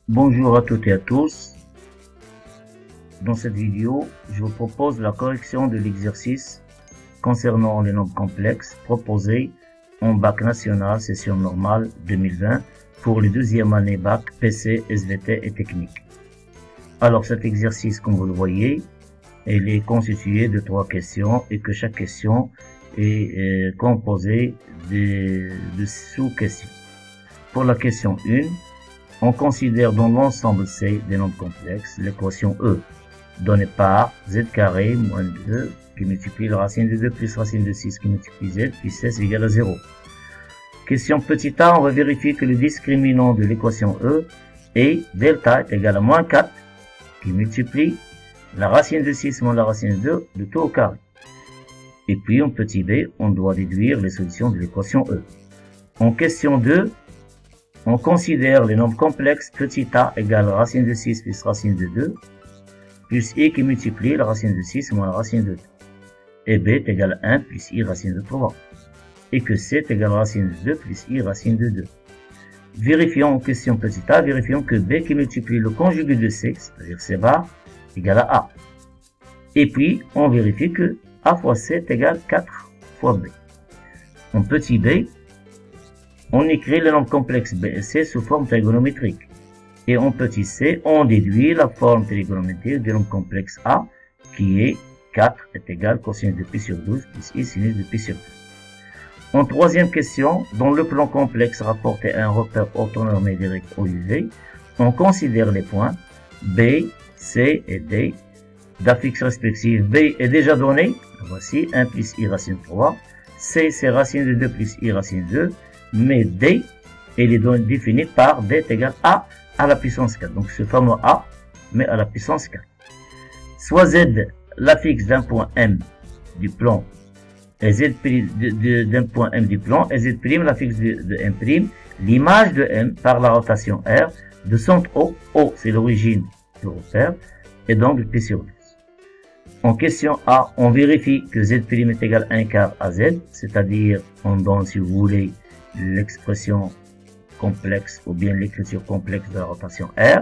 Bonjour à toutes et à tous. Dans cette vidéo, je vous propose la correction de l'exercice concernant les nombres complexes proposé en bac national session normale 2020 pour les deuxième année bac PC, SVT et technique. Alors cet exercice, comme vous le voyez, il est constitué de 3 questions et que chaque question est composée de sous-questions. Pour la question 1, on considère dans l'ensemble C des nombres complexes l'équation E donnée par z carré moins 2 qui multiplie la racine de 2 plus racine de 6 qui multiplie z puis 16 égale à 0. Question petit a, on va vérifier que le discriminant de l'équation E est delta est égal à moins 4 qui multiplie la racine de 6 moins la racine de 2 de tout au carré. Et puis en petit b, on doit déduire les solutions de l'équation E. En question 2, on considère les nombres complexes petit a égale racine de 6 plus racine de 2 plus i qui multiplie la racine de 6 moins la racine de 2. Et b est égal à 1 plus i racine de 3. Et que c est égal à racine de 2 plus i racine de 2. Vérifions en question petit a, vérifions que b qui multiplie le conjugué de c, c'est-à-dire c bar, égale à a. Et puis, on vérifie que a fois c est égal à 4 fois b. En petit b, on écrit le nombre complexe b et c sous forme trigonométrique. Et en petit c, on déduit la forme trigonométrique du nombre complexe a, qui est 4 est égal à cosinus de pi sur 12 plus i sinus de pi sur 12. En troisième question, dans le plan complexe rapporté à un repère orthonormé direct OUV, on considère les points B, C et D d'affixes respectives. B est déjà donné, voici 1 plus i racine 3, C c'est racine de 2 plus i racine 2, mais D, il est défini par D est égal à la puissance 4. Donc ce fameux A, mais à la puissance 4. Soit Z, l'affixe d'un point M du plan, et Z d'un point M du plan, et Z' l'affixe de M', l'image de M par la rotation R, de centre O, O c'est l'origine du repère, et donc de P sur 12. En question A, on vérifie que Z' est égal à 1 quart à Z, c'est-à-dire on donne, si vous voulez, l'expression complexe ou bien l'écriture complexe de la rotation R.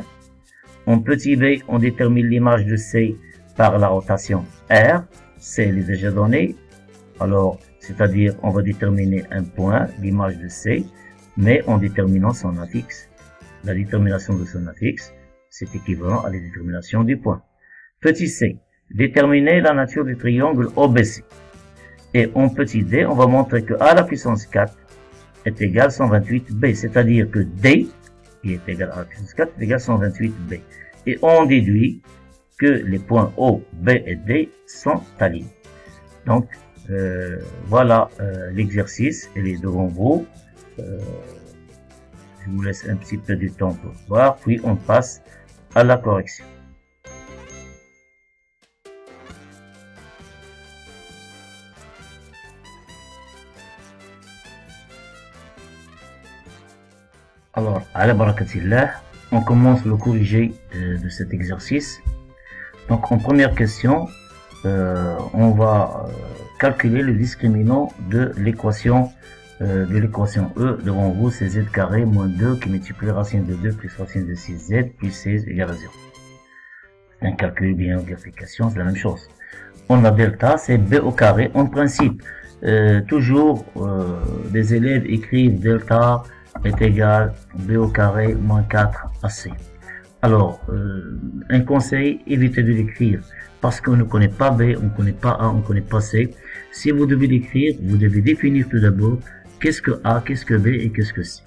En petit b, on détermine l'image de C par la rotation R. C est déjà donné. Alors, c'est-à-dire on va déterminer un point, l'image de C, mais en déterminant son affixe. La détermination de son affixe, c'est équivalent à la détermination du point. Petit c, déterminer la nature du triangle OBC. Et en petit d, on va montrer que a la puissance 4 est égal à 128b, c'est-à-dire que d, qui est égal à la puissance 4, est égal à 128b. Et on déduit que les points O, B et D sont alignés. Donc, voilà l'exercice, il est devant vous. Je vous laisse un petit peu de temps pour voir, puis on passe à la correction. Alors, à la barakatillah, on commence le corrigé de cet exercice. Donc, en première question, on va calculer le discriminant de l'équation E devant vous, c'est z carré moins 2 qui multiplie racine de 2 plus racine de 6z plus 16 égale à 0. Un calcul bien vérification, c'est la même chose. On a delta, c'est b au carré. En principe, toujours des élèves écrivent delta est égal b au carré moins 4 ac. Alors, un conseil, évitez de l'écrire parce qu'on ne connaît pas b, on ne connaît pas a, on ne connaît pas c. Si vous devez l'écrire, vous devez définir tout d'abord qu'est-ce que a, qu'est-ce que b et qu'est-ce que c.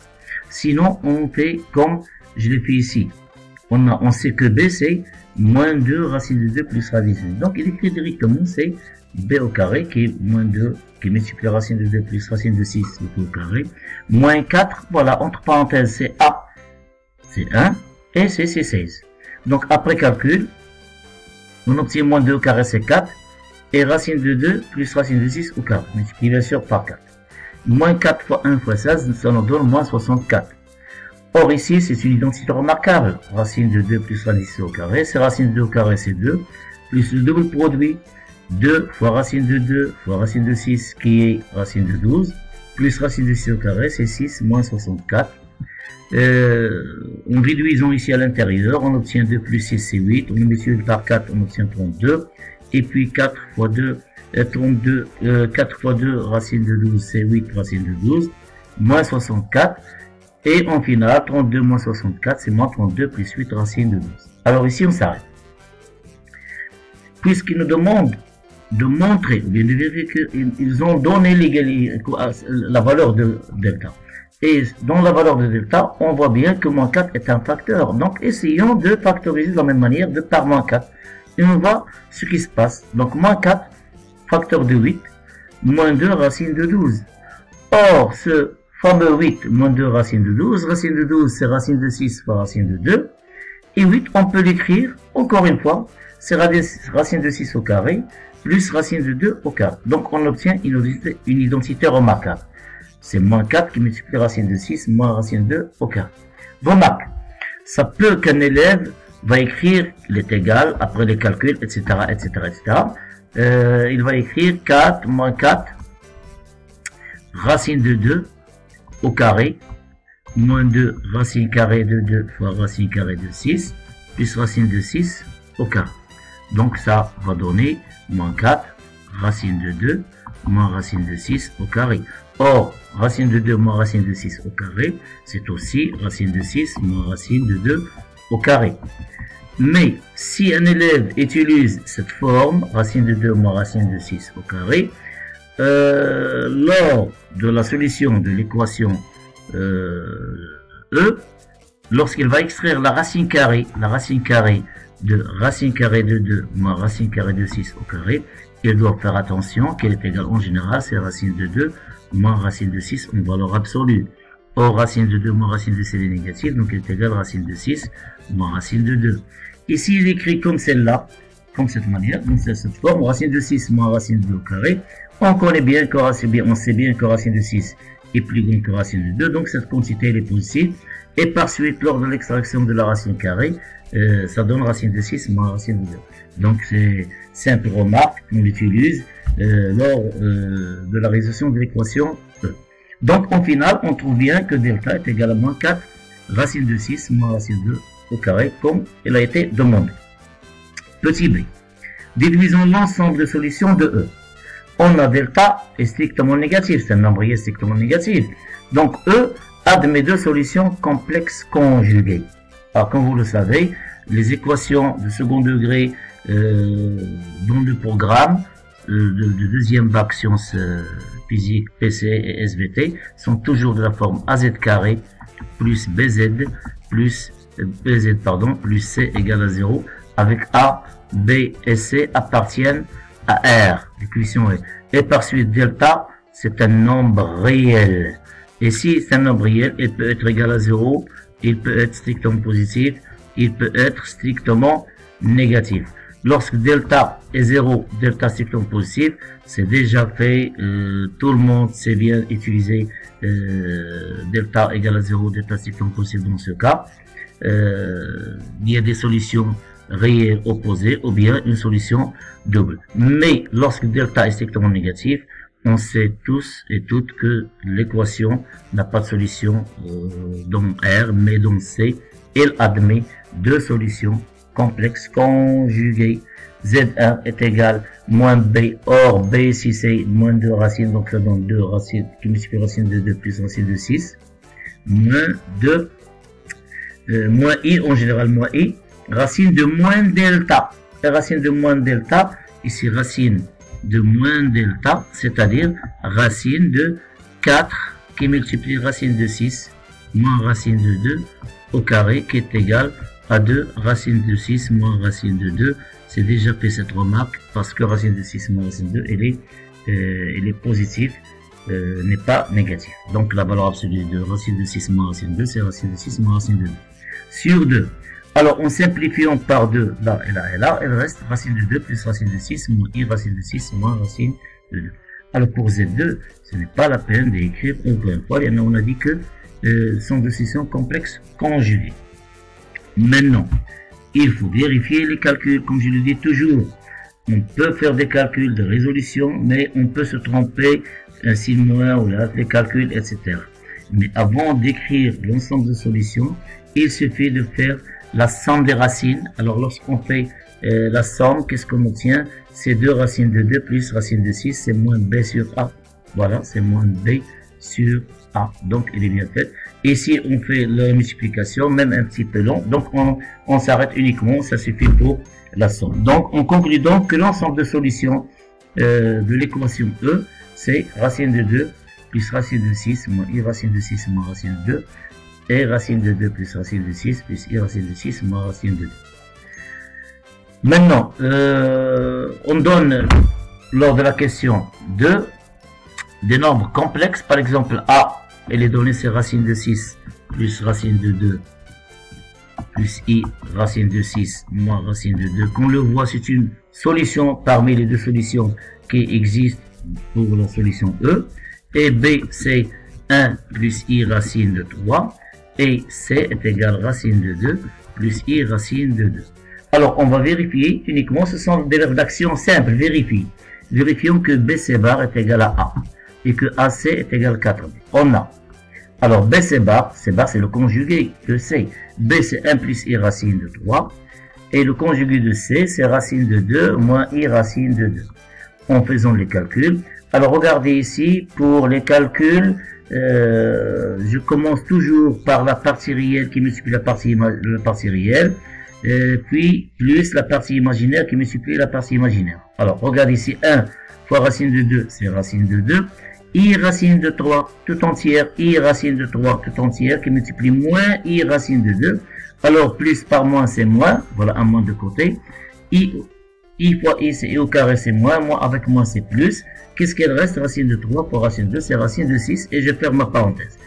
Sinon, on fait comme je l'ai fait ici. On sait que b c'est moins 2 racine de 2 plus racine de 2. Donc, il écrit directement c'est b au carré qui est moins 2 qui multiplie racine de 2 plus racine de 6 au carré, moins 4, voilà, entre parenthèses, c'est A, c'est 1, et C, c'est 16. Donc, après calcul, on obtient moins 2 au carré, c'est 4, et racine de 2 plus racine de 6 au carré, multiplié bien sûr par 4. Moins 4 fois 1 fois 16, ça nous donne moins 64. Or, ici, c'est une identité remarquable. Racine de 2 plus racine de 6 au carré, c'est racine de 2 au carré, c'est 2, plus le double produit, 2 fois racine de 2 fois racine de 6 qui est racine de 12, plus racine de 6 au carré, c'est 6 moins 64, En réduisant ici à l'intérieur, on obtient 2 plus 6, c'est 8. On multiplie par 4, on obtient 32. Et puis 4 fois 2, 32, 4 fois 2, racine de 12, c'est 8, racine de 12. Moins 64. Et en finale, 32 moins 64, c'est moins 32 plus 8, racine de 12. Alors ici, on s'arrête. Puisqu'ils nous demandent de montrer, ou bien de vérifier qu'ils ont donné la valeur de delta. Et dans la valeur de delta, on voit bien que moins 4 est un facteur. Donc, essayons de factoriser de la même manière, de par moins 4. Et on voit ce qui se passe. Donc, moins 4, facteur de 8, moins 2, racine de 12. Or, ce fameux 8, moins 2, racine de 12, racine de 12, c'est racine de 6 fois racine de 2. Et 8, on peut l'écrire, encore une fois, c'est racine de 6 au carré, plus racine de 2 au carré. Donc, on obtient une identité remarquable. C'est moins 4 qui multiplie racine de 6 moins racine de 2 au carré. Remarque, ça peut qu'un élève va écrire, il est égal, après les calculs, etc., etc., etc. Il va écrire 4 moins 4, racine de 2 au carré, moins 2 racine carrée de 2 fois racine carrée de 6, plus racine de 6 au carré. Donc ça va donner moins 4 racine de 2 moins racine de 6 au carré. Or, racine de 2 moins racine de 6 au carré, c'est aussi racine de 6 moins racine de 2 au carré. Mais si un élève utilise cette forme, racine de 2 moins racine de 6 au carré, lors de la solution de l'équation E, lorsqu'il va extraire la racine carrée de racine carrée de 2 moins racine carrée de 6 au carré, il doit faire attention qu'elle est égale en général, c'est racine de 2 moins racine de 6 en valeur absolue. Or, racine de 2 moins racine de 6 est négative, donc elle est égale racine de 6 moins racine de 2. Ici, il écrit comme celle-là, comme cette manière, donc c'est cette forme, racine de 6 moins racine de 2 au carré. On connaît bien que on sait bien que racine de 6 est plus grande que racine de 2, donc cette quantité elle est positive. Et par suite, lors de l'extraction de la racine carrée, ça donne racine de 6 moins racine de 2. Donc c'est simple remarque qu'on utilise lors de la résolution de l'équation E. Donc en final, on trouve bien que delta est égal à moins 4 racine de 6 moins racine de 2 au carré, comme il a été demandé. Petit b. Déduisons l'ensemble de solutions de E. On a delta est strictement négatif, c'est un nombrier strictement négatif. Donc E admet deux solutions complexes conjuguées. Alors comme vous le savez, les équations de second degré dans le programme de deuxième bac sciences physique, PC et SVT sont toujours de la forme AZ carré plus BZ plus C égale à 0 avec A, B et C appartiennent à R, l'équation est. Et par suite delta, c'est un nombre réel. Et si c'est un nombre réel, il peut être égal à 0, il peut être strictement positif, il peut être strictement négatif. Lorsque delta est 0, delta strictement positif, c'est déjà fait, tout le monde sait bien utiliser delta égale à 0, delta strictement positif dans ce cas. Il y a des solutions réelles opposées ou bien une solution double. Mais lorsque delta est strictement négatif, on sait tous et toutes que l'équation n'a pas de solution dans R, mais dans C. Elle admet deux solutions complexes conjuguées. Z1 est égal moins B, or B si c'est moins 2 racines, donc ça donne 2 racines qui multiplie racine de 2 plus racine de 6, moins 2, moins I, en général moins I, racine de moins delta. Et racine de moins delta, ici racine de moins delta, c'est-à-dire racine de 4 qui multiplie racine de 6 moins racine de 2 au carré qui est égal à 2 racine de 6 moins racine de 2. C'est déjà fait cette remarque parce que racine de 6 moins racine de 2 elle est positive, n'est pas négative. Donc la valeur absolue de racine de 6 moins racine de 2 c'est racine de 6 moins racine de 2 sur 2. Alors, en simplifiant par 2, là et là et là, il reste racine de 2 plus racine de 6 moins I racine de 6 moins racine de 2. Alors, pour Z2, ce n'est pas la peine d'écrire encore une fois. On a dit que sont deux solutions complexes conjuguées. Maintenant, il faut vérifier les calculs, comme je le dis toujours. On peut faire des calculs de résolution, mais on peut se tromper, un signe moins ou là, les calculs, etc. Mais avant d'écrire l'ensemble de solutions, il suffit de faire la somme des racines. Alors lorsqu'on fait la somme, qu'est-ce qu'on obtient? C'est 2 racines de 2 plus racine de 6, c'est moins b sur a. Voilà, c'est moins b sur a. Donc il est bien fait. Ici on fait la multiplication, même un petit peu long. Donc on s'arrête uniquement, ça suffit pour la somme. Donc on conclut donc que l'ensemble de solutions de l'équation E, c'est racine de 2 plus racine de 6 moins i racine de 6 moins racine de 2 et racine de 2 plus racine de 6 plus i racine de 6 moins racine de 2. Maintenant, on donne lors de la question 2 des nombres complexes. Par exemple, a, elle est donnée, c'est racine de 6 plus racine de 2 plus i racine de 6 moins racine de 2. Qu'on le voit, c'est une solution parmi les deux solutions qui existent pour la solution E. Et B, c'est 1 plus i racine de 3. Et C est égal racine de 2 plus i racine de 2. Alors, on va vérifier uniquement, ce sont des rédactions simples, vérifie. Vérifions que BC bar est égal à A et que AC est égal à 4B. On a. Alors, BC bar, c'est le conjugué de C. B, c'est 1 plus i racine de 3. Et le conjugué de C, c'est racine de 2 moins i racine de 2. En faisant les calculs. Alors, regardez ici, pour les calculs, je commence toujours par la partie réelle qui multiplie la partie réelle. Puis plus la partie imaginaire qui multiplie la partie imaginaire. Alors, regarde ici, 1 fois racine de 2, c'est racine de 2. I racine de 3 tout entière, i racine de 3 tout entière qui multiplie moins i racine de 2. Alors, plus par moins, c'est moins. Voilà, un moins de côté. I fois i, c'est i au carré, c'est moins. Moins avec moins, c'est plus. Qu'est-ce qu'il reste? Racine de 3 fois racine de 2, c'est racine de 6. Et je ferme ma parenthèse.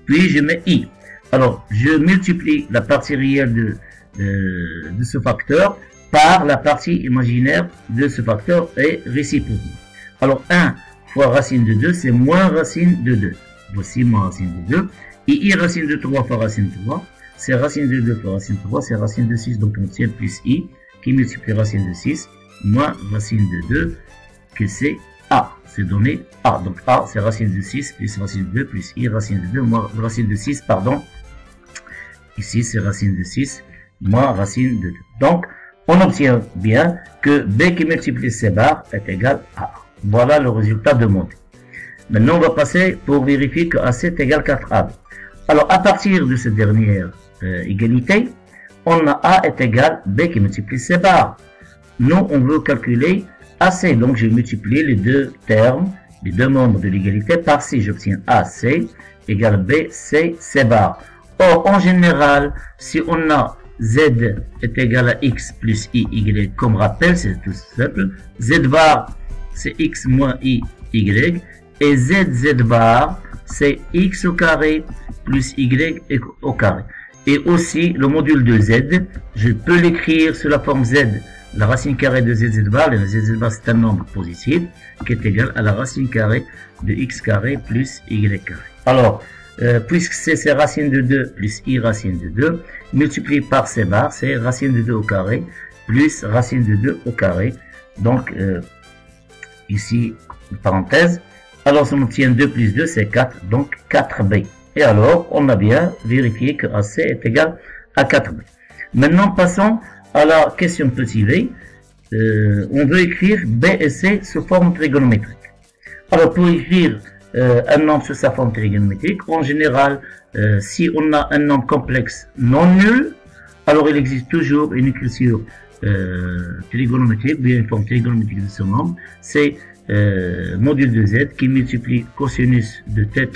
Puis, je mets i. Alors, je multiplie la partie réelle de ce facteur par la partie imaginaire de ce facteur et réciproque. Alors 1 fois racine de 2, c'est moins racine de 2. Voici moins racine de 2. Et i racine de 3 fois racine de 3, c'est racine de 2 fois racine de 3, c'est racine de 6. Donc on tient plus i qui multiplie racine de 6 moins racine de 2 que c'est a. C'est donné a. Donc a, c'est racine de 6 plus racine de 2 plus i racine de 2 moins racine de 6, pardon. Ici c'est racine de 6 moins racine de 2. Donc, on obtient bien que B qui multiplie C bar est égal à A. Voilà le résultat demandé. Maintenant, on va passer pour vérifier que AC est égal à 4AB. Alors, à partir de cette dernière égalité, on a A est égal B qui multiplie C bar. Nous, on veut calculer AC. Donc, je multiplie les deux termes, les deux membres de l'égalité par C. J'obtiens AC égale B, C, C bar. Or, en général, si on a Z est égal à X plus I, Y, comme rappel, c'est tout simple. Z bar, c'est X moins I, Y. Et Z bar, c'est X au carré plus Y au carré. Et aussi, le module de Z, je peux l'écrire sous la forme Z. La racine carrée de Z bar, le Z bar, c'est un nombre positif qui est égal à la racine carrée de X carré plus Y carré. Alors, puisque c'est racine de 2 plus i racine de 2, multiplié par c bar, c'est racine de 2 au carré, plus racine de 2 au carré. Donc, ici, parenthèse. Alors, ça obtient 2 plus 2, c'est 4, donc 4b. Et alors, on a bien vérifié que AC est égal à 4b. Maintenant, passons à la question petit v. On veut écrire b et c sous forme trigonométrique. Alors, pour écrire un nombre sous sa forme trigonométrique, en général, si on a un nombre complexe non nul, alors il existe toujours une écriture trigonométrique, bien une forme trigonométrique de ce nombre, c'est module de z qui multiplie cosinus de θ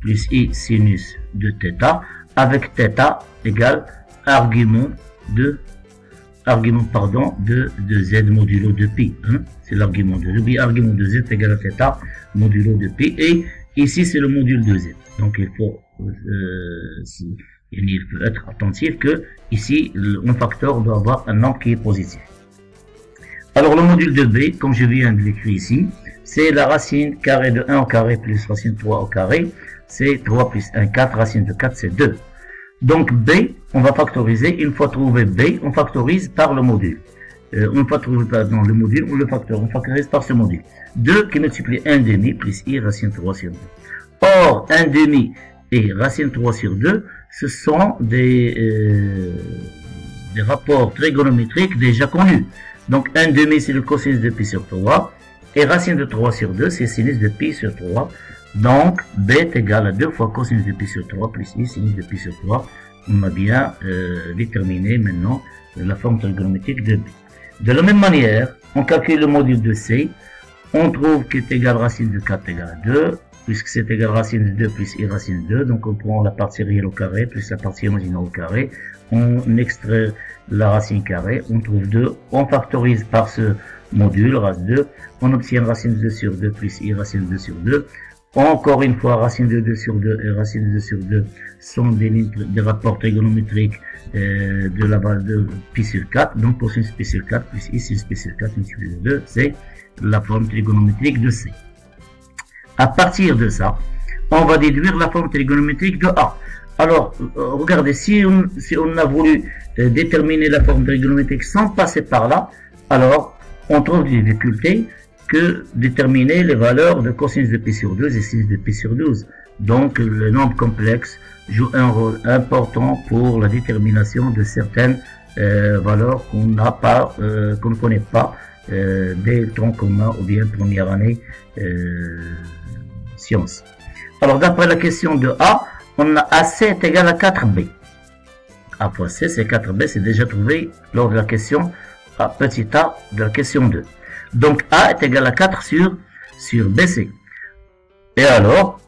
plus i sinus de θ avec θ égale argument de z modulo de pi. Hein? C'est l'argument de pi. Argument de z égale à θ modulo de pi. Et ici, c'est le module de z. Donc, il faut être attentif que ici, un facteur doit avoir un nombre qui est positif. Alors, le module de b, comme je viens de l'écrire ici, c'est la racine carrée de 1 au carré plus racine de 3 au carré. C'est 3 plus 1, 4. Racine de 4, c'est 2. Donc b, on va factoriser. Une fois trouvé b, on factorise par le module. Une fois trouvé dans le module, on le factorise par ce module. 2 qui multiplie 1 demi plus i racine de 3 sur 2. Or, 1 demi et racine 3 sur 2, ce sont des rapports trigonométriques déjà connus. Donc 1/2 c'est le cosinus de pi sur 3, et racine de 3 sur 2 c'est sinus de pi sur 3. Donc b est égal à 2 fois cosinus de pi sur 3 plus i sinus de pi sur 3. On a bien déterminé maintenant la forme trigonométrique de b. De la même manière, on calcule le module de c. On trouve qu'il est égal à racine de 4 égale à 2, puisque c'est égal à racine de 2 plus i racine de 2. Donc on prend la partie réelle au carré plus la partie imaginaire au carré. On extrait la racine carrée, on trouve 2. On factorise par ce module, race 2. On obtient racine de 2 sur 2 plus i racine de 2 sur 2. Encore une fois, racine de 2 sur 2 et racine de 2 sur 2 sont des rapports trigonométriques de la base de pi sur 4. Donc cosinus pi sur 4 plus i sinus pi sur 4 multiplié de 2, c'est la forme trigonométrique de C. À partir de ça, on va déduire la forme trigonométrique de A. Alors, regardez, si on a voulu déterminer la forme trigonométrique sans passer par là, alors on trouve des difficultés que déterminer les valeurs de cosinus de pi sur 12 et sinus de pi sur 12. Donc, le nombre complexe joue un rôle important pour la détermination de certaines valeurs qu'on ne connaît pas dès tronc commun ou bien première année sciences. Alors, d'après la question de A, on a AC est égal à 4B. A fois C, c'est 4B, c'est déjà trouvé lors de la question petit a de la question 2. Donc A est égal à 4 sur BC. Et alors,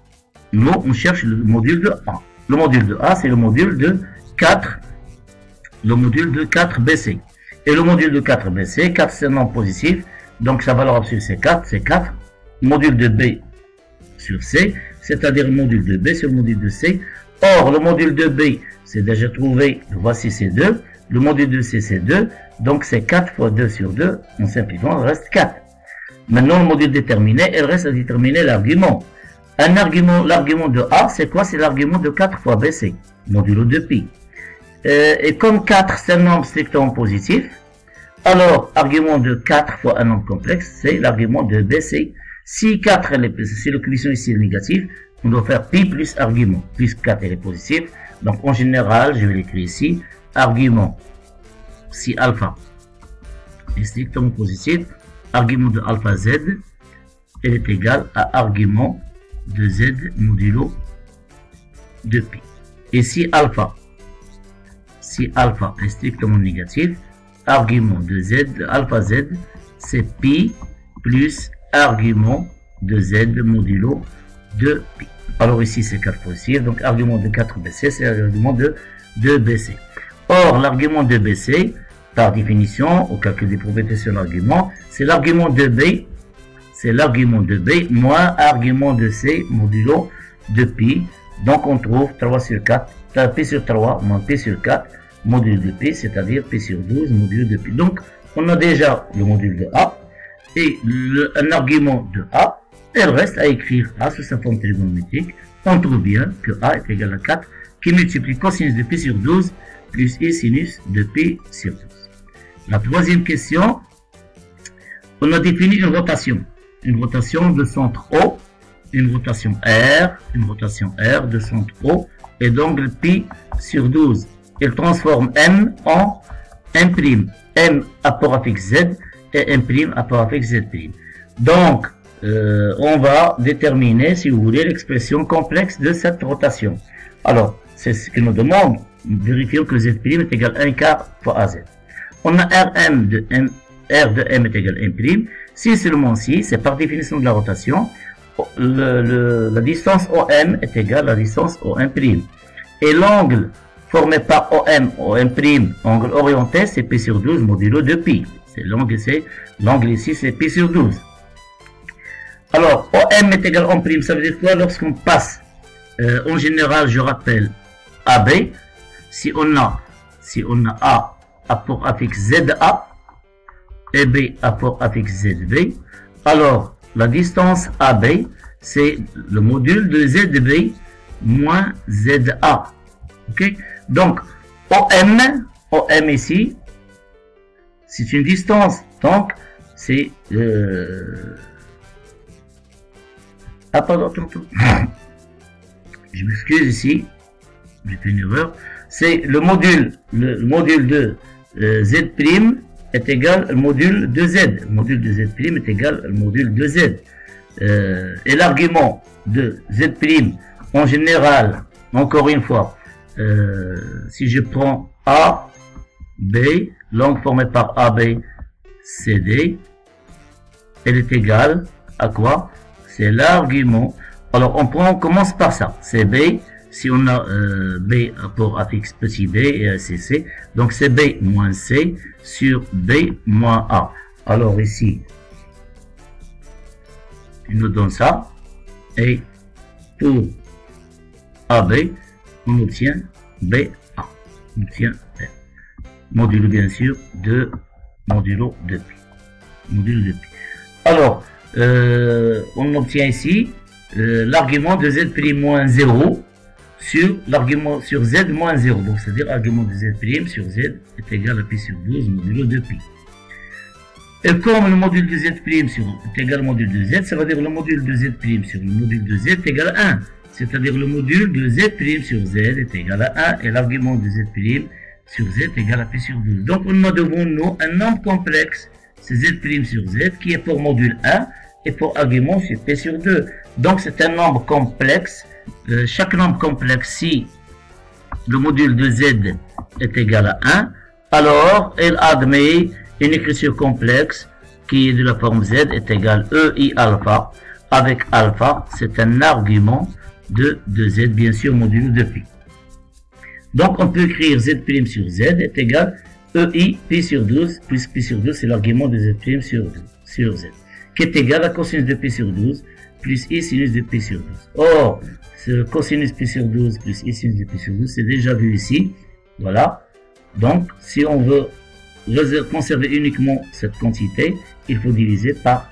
nous, on cherche le module de A. Le module de A, c'est le module de 4, BC. Et le module de 4BC, 4 c'est un nombre positif, donc sa valeur absolue c'est 4, c'est 4. Module de B sur C, c'est-à-dire le module de B sur le module de C. Or, le module de B, c'est déjà trouvé, voici c'est 2. Le module de C, c'est 2. Donc, c'est 4 fois 2 sur 2. En simplifiant, il reste 4. Maintenant, le module déterminé, il reste à déterminer l'argument. L'argument de A, c'est quoi? C'est l'argument de 4 fois BC, modulo de pi. Et comme 4, c'est un nombre strictement positif, alors, argument de 4 fois un nombre complexe, c'est l'argument de BC. Si 4 si le coefficient ici est négatif, on doit faire pi plus argument, puisque 4 est positif. Donc, en général, je vais l'écrire ici, argument, si alpha est strictement positif, argument de alpha z, elle est égale à argument de z modulo de pi. Et si alpha est strictement négatif, argument de z, alpha z, c'est pi plus argument de z modulo de pi. Alors ici c'est 4 positif, donc argument de 4BC, c'est l'argument de 2BC. Or, l'argument de BC, par définition, au calcul des propriétés sur l'argument, c'est l'argument de B, moins argument de C modulo de pi. Donc on trouve 3 sur 4, pi sur 3 moins pi sur 4, module de pi, c'est-à-dire pi sur 12, module de pi. Donc on a déjà le module de A, et un argument de A, il reste à écrire A sous sa forme trigonométrique. On trouve bien que A est égal à 4, qui multiplie cosinus de pi sur 12 plus i sinus de pi sur 12. La troisième question, on a défini une rotation de centre O, une rotation R de centre O, et d'angle pi sur 12. Il transforme M en M', M apport affixe Z et M' apport affixe Z'. Donc, on va déterminer, si vous voulez, l'expression complexe de cette rotation. Alors, c'est ce que nous demande. Vérifions que Z' est égal à 1 quart fois AZ. On a R de M est égal à M'. Si seulement si, c'est par définition de la rotation, la distance OM est égale à la distance OM'. Et l'angle formé par OM, angle orienté, c'est pi sur 12 modulo de pi. L'angle ici, c'est pi sur 12. Alors, OM est égal à M', ça veut dire quoi? Lorsqu'on passe, en général, je rappelle, AB, si on a A apport affixe ZA, et B apport affixe ZB, alors la distance AB, c'est le module de ZB moins ZA. Ok? Donc, OM ici, c'est une distance. Donc, c'est... je m'excuse ici, j'ai fait une erreur, c'est le module de Z' est égal au module de Z. Le module de Z' est égal au module de Z. Et l'argument de Z' en général, encore une fois, si je prends A, B, l'angle formé par AB, CD, elle est égale à quoi? C'est l'argument. Alors on commence par ça. C'est B. Si on a B pour affixe petit b et c'est C. Donc c'est B moins C sur B moins A. Alors ici, il nous donne ça. Et pour AB, on obtient BA. On obtient B. Modulo bien sûr de modulo de pi. Modulo de pi. Alors, on obtient ici l'argument de Z' moins 0 sur l'argument sur Z moins 0. Donc, c'est-à-dire l'argument de Z' sur Z est égal à pi sur 12 modulo de pi. Et comme le module de Z' est égal au module de Z, ça veut dire le module de Z' sur le module de Z est égal à 1. C'est-à-dire le module de Z' sur Z est égal à 1 et l'argument de Z' sur Z est égal à pi sur 12. Donc, on a devant nous un nombre complexe, c'est Z' sur Z, qui est pour module 1 et pour argument c'est P sur 2. Donc, c'est un nombre complexe. Chaque nombre complexe, si le module de Z est égal à 1, alors elle admet une écriture complexe qui est de la forme Z est égal EI alpha. Avec alpha, c'est un argument de Z, bien sûr, modulo de pi. Donc, on peut écrire Z' sur Z est égal EI pi sur 12, plus pi sur 12, c'est l'argument de Z' sur Z, qui est égal à cosinus de pi sur 12, plus I sinus de pi sur 12. Or, ce cosinus pi sur 12 plus I sinus de pi sur 12, c'est déjà vu ici. Voilà. Donc, si on veut conserver uniquement cette quantité, il faut diviser par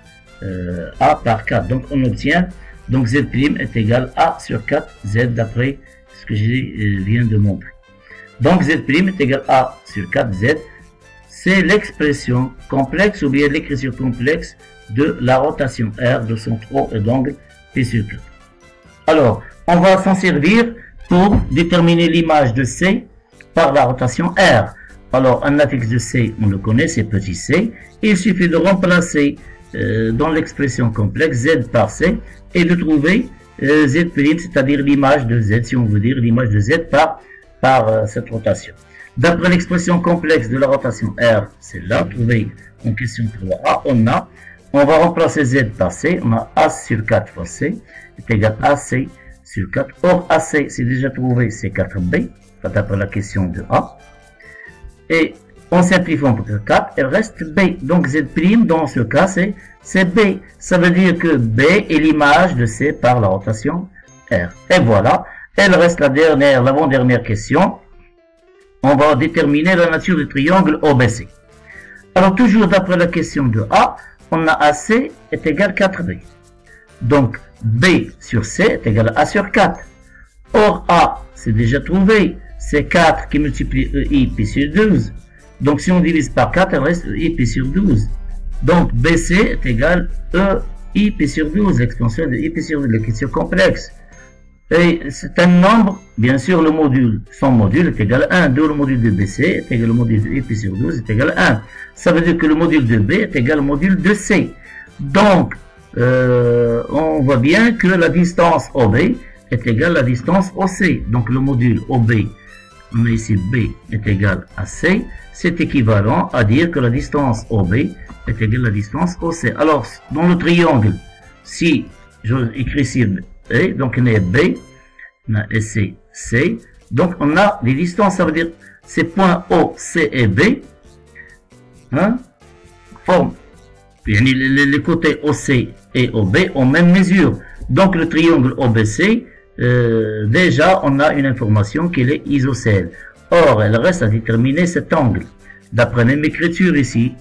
A par 4. Donc, on obtient, donc Z' est égal à A sur 4 Z d'après ce que je viens de montrer. Donc, Z' est égal à A sur 4 Z. C'est l'expression complexe ou bien l'écriture complexe de la rotation R de son tronc et d'angle P sur 4. Alors, on va s'en servir pour déterminer l'image de C par la rotation R. Alors, un affixe de C, on le connaît, c'est petit c. Il suffit de remplacer dans l'expression complexe Z par C et de trouver Z', c'est-à-dire l'image de Z, si on veut dire l'image de Z par cette rotation. D'après l'expression complexe de la rotation R, c'est là, trouvée en question pour le A, on va remplacer Z par C, on a A sur 4 fois C est égal à AC sur 4. Or, AC, c'est déjà trouvé, c'est 4B, d'après la question de A. Et en simplifiant pour 4, il reste B. Donc Z' dans ce cas, c'est B. Ça veut dire que B est l'image de C par la rotation R. Et voilà, elle reste l'avant-dernière question. On va déterminer la nature du triangle OBC. Alors toujours d'après la question de A, on a AC est égal à 4B. Donc B sur C est égal à A sur 4. Or A, c'est déjà trouvé. C'est 4 qui multiplie EI pi sur 12. Donc si on divise par 4, il reste EI pi sur 12. Donc BC est égal à EI pi sur 12, l'expansion de I pi sur 12, l'écriture complexe. Et c'est un nombre, bien sûr, le module, son module est égal à 1. Donc le module de BC est égal au module de I pi sur 12 est égal à 1. Ça veut dire que le module de B est égal au module de C. Donc, on voit bien que la distance OB est égale à la distance OC. Donc le module OB, on a ici B est égal à C. C'est équivalent à dire que la distance OB est égale à la distance OC. Alors, dans le triangle, si je écris ici B, donc on a B, on a SC, C. Donc on a des distances, ça veut dire ces points O, C et B forment les côtés OC et OB ont même mesure. Donc le triangle OBC, déjà on a une information qu'il est isocèle. Or, elle reste à déterminer cet angle. D'après même écriture ici,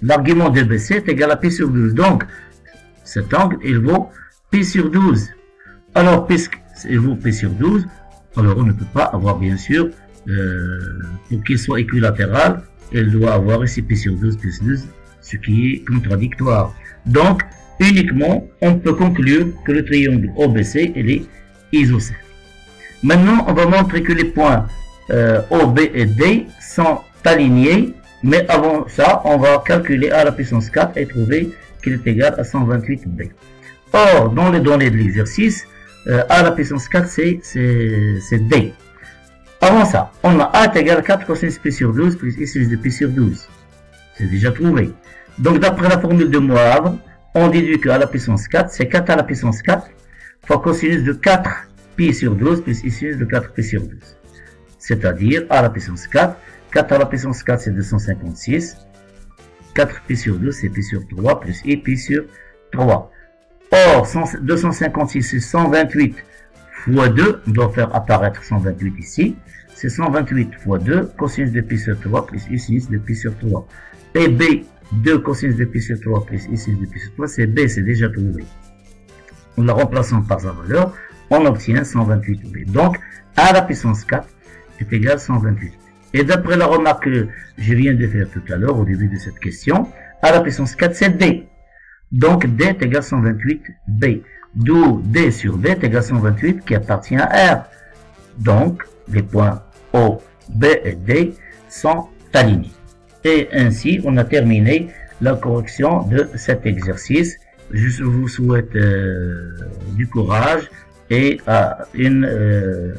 l'argument de BC est égal à pi sur 12. Donc, cet angle, il vaut pi sur 12. Alors, puisqu'il vaut pi sur 12, alors on ne peut pas avoir, bien sûr, pour qu'il soit équilatéral, il doit avoir ici pi sur 12 plus 12, ce qui est contradictoire. Donc, uniquement, on peut conclure que le triangle OBC, il est isocèle. Maintenant, on va montrer que les points O, B et D sont alignés, mais avant ça, on va calculer A à la puissance 4 et trouver qu'il est égal à 128B. Or, dans les données de l'exercice, A à la puissance 4, c'est D. Avant ça, on a A est égal à 4 cosinus P sur 12 plus I sinus de P sur 12. C'est déjà trouvé. Donc, d'après la formule de Moivre, on déduit que A à la puissance 4, c'est 4 à la puissance 4 fois cosinus de 4 pi sur 12 plus I sinus de 4 pi sur 12. C'est-à-dire A à la puissance 4, 4 à la puissance 4 c'est 256, 4 pi sur 12 c'est pi sur 3 plus I pi sur 3. Or, 256 c'est 128 fois 2, on doit faire apparaître 128 ici, c'est 128 fois 2, cosinus de pi sur 3 plus I sinus de pi sur 3. Et B, 2 cosinus de pi sur 3 plus I sinus de pi sur 3, c'est B, c'est déjà trouvé. En la remplaçant par sa valeur, on obtient 128B. Donc, A à la puissance 4 est égal à 128. Et d'après la remarque que je viens de faire tout à l'heure, au début de cette question, A à la puissance 4, c'est D. Donc, D est égal à 128B. D'où D sur B est égal à 128 qui appartient à R. Donc, les points O, B et D sont alignés. Et ainsi, on a terminé la correction de cet exercice. Je vous souhaite du courage et une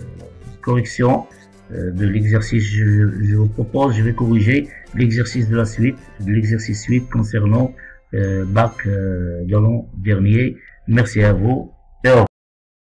correction de l'exercice. Je vous propose, je vais corriger l'exercice de la suite, l'exercice 8 concernant bac de l'an dernier. Merci à vous.